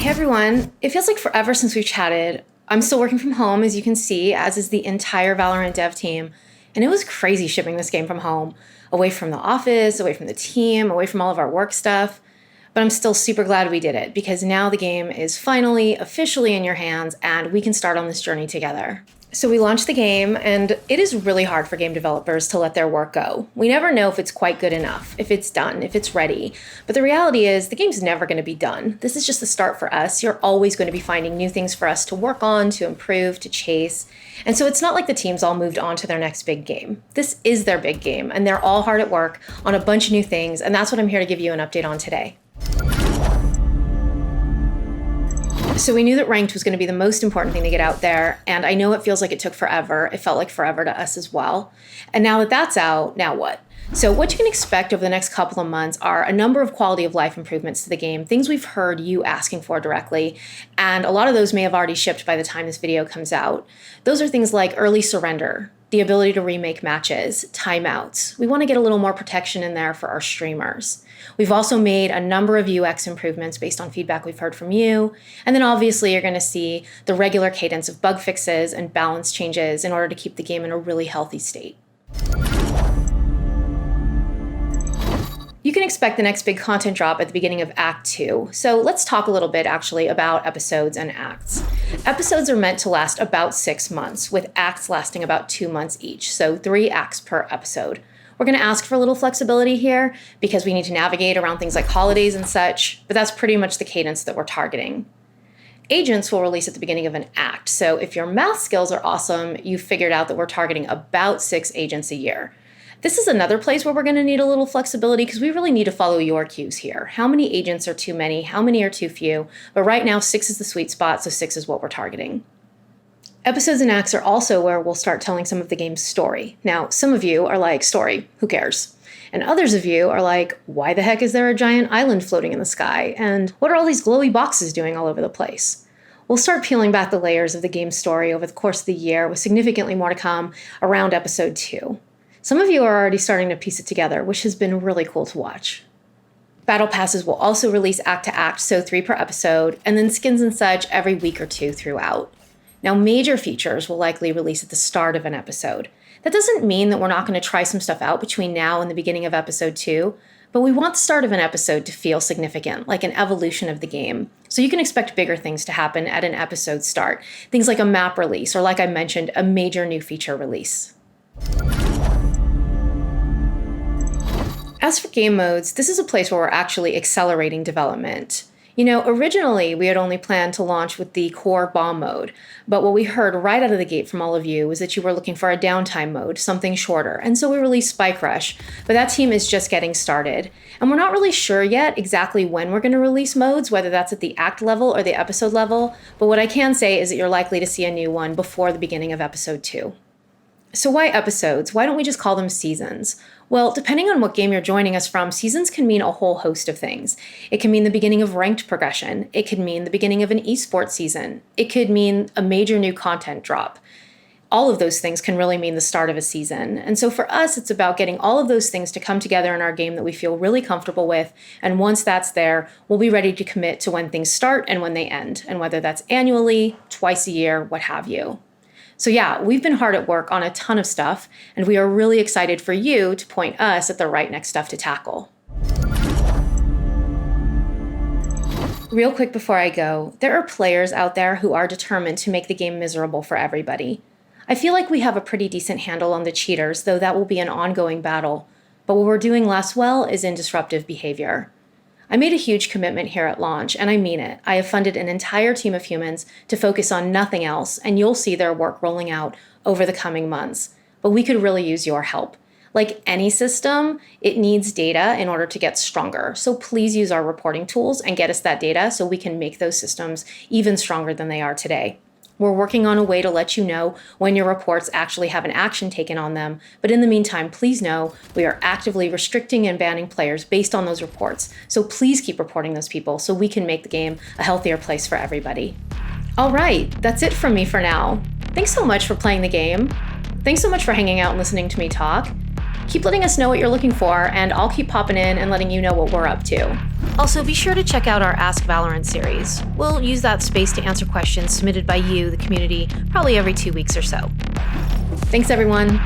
Hey everyone, it feels like forever since we've chatted. I'm still working from home, as you can see, as is the entire VALORANT dev team. And it was crazy shipping this game from home, away from the office, away from the team, away from all of our work stuff. But I'm still super glad we did it, because now the game is finally officially in your hands and we can start on this journey together. So we launched the game, and it is really hard for game developers to let their work go. We never know if it's quite good enough, if it's done, if it's ready. But the reality is the game's never going to be done. This is just the start for us. You're always going to be finding new things for us to work on, to improve, to chase. And so it's not like the team's all moved on to their next big game. This is their big game, and they're all hard at work on a bunch of new things, and that's what I'm here to give you an update on today. So we knew that ranked was going to be the most important thing to get out there, and I know it feels like it took forever. It felt like forever to us as well. And now that that's out, now what? So what you can expect over the next couple of months are a number of quality of life improvements to the game, things we've heard you asking for directly, and a lot of those may have already shipped by the time this video comes out. Those are things like early surrender, the ability to remake matches, timeouts. We want to get a little more protection in there for our streamers. We've also made a number of UX improvements based on feedback we've heard from you. And then obviously you're going to see the regular cadence of bug fixes and balance changes in order to keep the game in a really healthy state. You can expect the next big content drop at the beginning of Act 2. So let's talk a little bit actually about episodes and acts. Episodes are meant to last about 6 months, with acts lasting about 2 months each, so 3 acts per episode. We're going to ask for a little flexibility here because we need to navigate around things like holidays and such, but that's pretty much the cadence that we're targeting. Agents will release at the beginning of an act, so if your math skills are awesome, you've figured out that we're targeting about 6 agents a year. This is another place where we're going to need a little flexibility because we really need to follow your cues here. How many agents are too many? How many are too few? But right now, 6 is the sweet spot, so 6 is what we're targeting. Episodes and acts are also where we'll start telling some of the game's story. Now, some of you are like, story, who cares? And others of you are like, why the heck is there a giant island floating in the sky? And what are all these glowy boxes doing all over the place? We'll start peeling back the layers of the game's story over the course of the year, with significantly more to come around episode 2. Some of you are already starting to piece it together, which has been really cool to watch. Battle passes will also release act to act, so 3 per episode, and then skins and such every week or 2 throughout. Now, major features will likely release at the start of an episode. That doesn't mean that we're not going to try some stuff out between now and the beginning of episode 2, but we want the start of an episode to feel significant, like an evolution of the game. So you can expect bigger things to happen at an episode start, things like a map release, or like I mentioned, a major new feature release. As for game modes, this is a place where we're actually accelerating development. You know, originally we had only planned to launch with the core bomb mode, but what we heard right out of the gate from all of you was that you were looking for a downtime mode, something shorter, and so we released Spike Rush, but that team is just getting started. And we're not really sure yet exactly when we're going to release modes, whether that's at the act level or the episode level, but what I can say is that you're likely to see a new one before the beginning of episode 2. So why episodes? Why don't we just call them seasons? Well, depending on what game you're joining us from, seasons can mean a whole host of things. It can mean the beginning of ranked progression. It could mean the beginning of an esports season. It could mean a major new content drop. All of those things can really mean the start of a season. And so for us, it's about getting all of those things to come together in our game that we feel really comfortable with. And once that's there, we'll be ready to commit to when things start and when they end, and whether that's annually, twice a year, what have you. So yeah, we've been hard at work on a ton of stuff, and we are really excited for you to point us at the right next stuff to tackle. Real quick before I go, there are players out there who are determined to make the game miserable for everybody. I feel like we have a pretty decent handle on the cheaters, though that will be an ongoing battle. But what we're doing less well is in disruptive behavior. I made a huge commitment here at launch, and I mean it. I have funded an entire team of humans to focus on nothing else, and you'll see their work rolling out over the coming months. But we could really use your help. Like any system, it needs data in order to get stronger. So please use our reporting tools and get us that data so we can make those systems even stronger than they are today. We're working on a way to let you know when your reports actually have an action taken on them, but in the meantime, please know we are actively restricting and banning players based on those reports, so please keep reporting those people so we can make the game a healthier place for everybody. All right, that's it from me for now. Thanks so much for playing the game. Thanks so much for hanging out and listening to me talk. Keep letting us know what you're looking for, and I'll keep popping in and letting you know what we're up to. Also, be sure to check out our Ask Valorant series. We'll use that space to answer questions submitted by you, the community, probably every 2 weeks or so. Thanks, everyone.